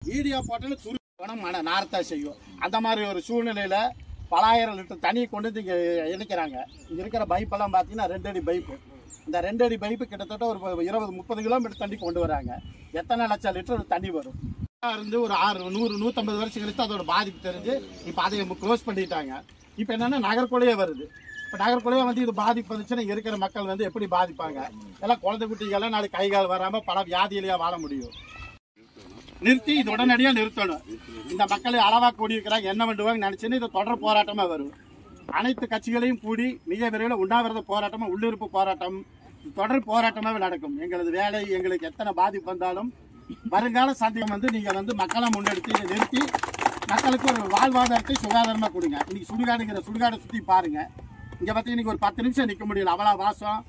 Video போட்டாலும் துருவனம் நார்த்தா செய்யும். அந்த மாதிரி ஒரு சூழ்நிலையில பலாயிரம் லிட்டர் தண்ணியை கொண்டு வந்து இங்கே இணைக்கிறாங்க. இங்கே இருக்கிற பைப்பெல்லாம் பார்த்தீங்கன்னா 2 அடி பைப்பு. இந்த 2 அடி பைப்பு கிட்டத்தட்ட ஒரு 20-30 கிலோமீட்டர் தண்ணி கொண்டு வராங்க. எத்தனை லட்சம் லிட்டர் தண்ணி வரும் இருந்து ஒரு 100-150 வருஷம் கழிச்சு அதோட பாதிப்பு தெரிஞ்சு இப்போ அதை க்ளோஸ் பண்ணிட்டாங்க. இப்போ என்னன்னா நகர்கொலையே வருது. இப்போ நகர்கொலையே வந்து இது பாதிப்பு வந்துச்சுன்னா இங்கே இருக்கிற மக்கள் வந்து எப்படி பாதிப்பாங்க? எல்லாம் குழந்தை குட்டிகள்லாம் நாளைக்கு கை கால் வராமல் பல வியாதியிலேயே வாழ முடியும். நிறுத்தி இது உடனடியாக நிறுத்தணும். இந்த மக்களை அளவாக கூடியிருக்கிறாங்க, என்ன பண்ணுவாங்க நினைச்சுன்னு இது தொடர் போராட்டமா வரும். அனைத்து கட்சிகளையும் கூடி மிக விரைவில் உண்ணாவிரத போராட்டமா உள்ளிருப்பு போராட்டம் தொடர் போராட்டமாகவே நடக்கும். எங்களது வேலை எங்களுக்கு எத்தனை பாதிப்பு வந்தாலும் வருங்கால சந்தேகம் வந்து நீங்க வந்து மக்களை முன்னெடுத்து இதை நிறுத்தி மக்களுக்கு ஒரு வாழ்வாதாரத்தை சுகாதாரமா கொடுங்க. இன்னைக்கு சுடுகாடை சுற்றி பாருங்க. இங்க பார்த்தீங்கன்னா இன்னைக்கு ஒரு 10 நிமிஷம் நிற்க முடியல, அவ்வளோ வாசம்.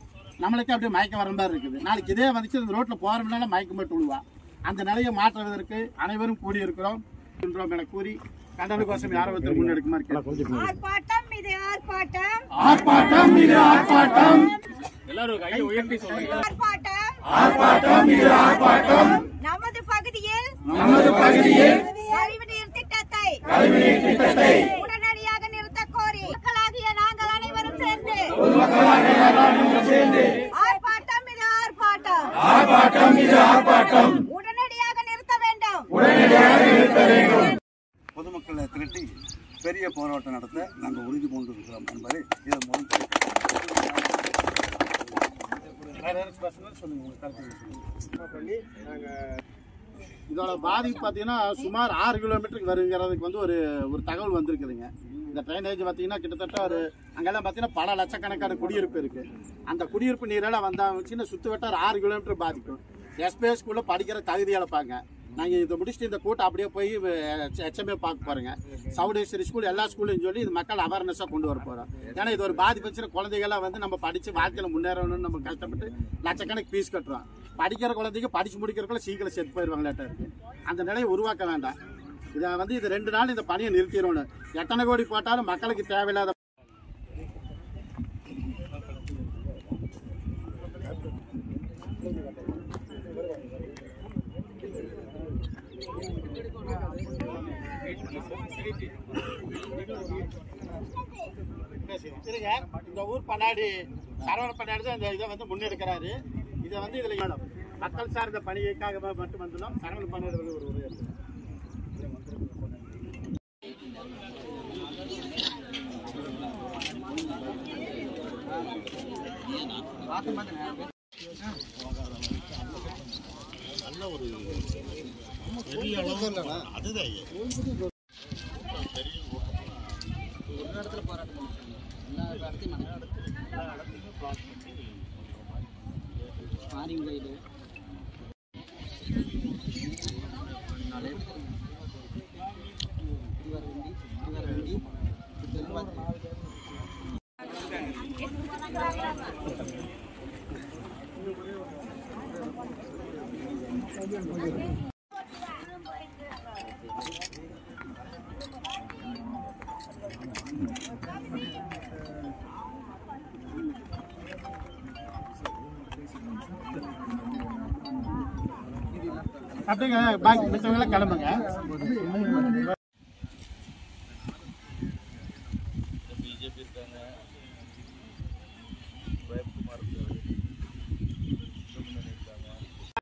நம்மளுக்கு அப்படியே மயக்கம் வர மாதிரி இருக்குது. நாளைக்கு இதே வந்துச்சு இந்த ரோட்ல போறதுனால மயக்கம் மட்டும் விழுவா. அந்த நிலையை மாற்றுவதற்கு அனைவரும் கூடியிருக்கிறோம் என கூறி கண்டன கோஷம் யாரை வந்து முன்னெடுக்குமாறு நமது பகுதியில் கழிவுநீர் திட்டத்தை உடனடியாக நிறுத்த கோரி மக்களாகிய நாங்கள் அனைவரும் சேர்ந்து ஆர்ப்பாட்டம் இது ஆர்ப்பாட்டம் உடனடியாக நிறுத்த வேண்டும். பொதுமக்களை திரட்டி பெரிய போராட்டம் நடத்த நாங்கள் உறுதி கொண்டிருக்கிறோம் என்பதை இதன் மூலம் இதோட பாதிப்பு பார்த்தீங்கன்னா சுமார் 6 கிலோமீட்டருக்கு வருங்கிறதுக்கு வந்து ஒரு தகவல் வந்திருக்குதுங்க. இந்த ட்ரைனேஜ் பார்த்தீங்கன்னா கிட்டத்தட்ட அங்கெல்லாம் பார்த்தீங்கன்னா பல லட்சக்கணக்கான குடியிருப்பு இருக்கு. அந்த குடியிருப்பு நீரெல்லாம் வந்தாச்சுன்னா சுற்று வட்டார 6 கிலோமீட்டர் பாதிக்கும். எஸ்பிஎஸ் ஸ்கூல்ல படிக்கிற தகுதி இழப்பாங்க. நாங்கள் இதை முடிச்சுட்டு இந்த கூட்டம் அப்படியே போய் HMA பார்க்க போறோங்க. சவுடேஸ்வரி ஸ்கூல் எல்லா ஸ்கூல்லையும் சொல்லி இது மக்கள் அவேர்னஸாக கொண்டு வர போகிறோம். ஏன்னா இது ஒரு பாதிப்பு குழந்தைகள்லாம் வந்து நம்ம படித்து வாழ்க்கையில் முன்னேறணும்னு நம்ம கஷ்டப்பட்டு லட்சக்கணக்கு ஃபீஸ் கட்டுறோம். படிக்கிற குழந்தைங்க படிச்சு முடிக்கிறக்குள்ள சீக்கிரம் செத்து போயிடுவாங்களாட்ட இருக்கு. அந்த நிலையை உருவாக்க வேண்டாம். இதை வந்து இது 2 நாள் இந்த பணியை நிறுத்திடணும். எத்தனை கோடி போட்டாலும் மக்களுக்கு தேவையில்லாத இந்த ஊர் பண்ணாடி சரவண பண்ணாடி தான் இந்த இதை வந்து முன்னெடுக்கிறாரு. இதை வந்து இதுல மக்கள் சார்ந்த பணிக்காக மட்டும் வந்துடும். சரவண பண்ணாடி ஒரு நல்ல ஒரு பெரிய அளவு அதுதான் ஒரு இடத்துல போராட்டம் எல்லா இடத்தையும் மாறிங் கைடு அப்படிங்க பாக்கி மிச்சவங்களாம் கிளம்புங்க.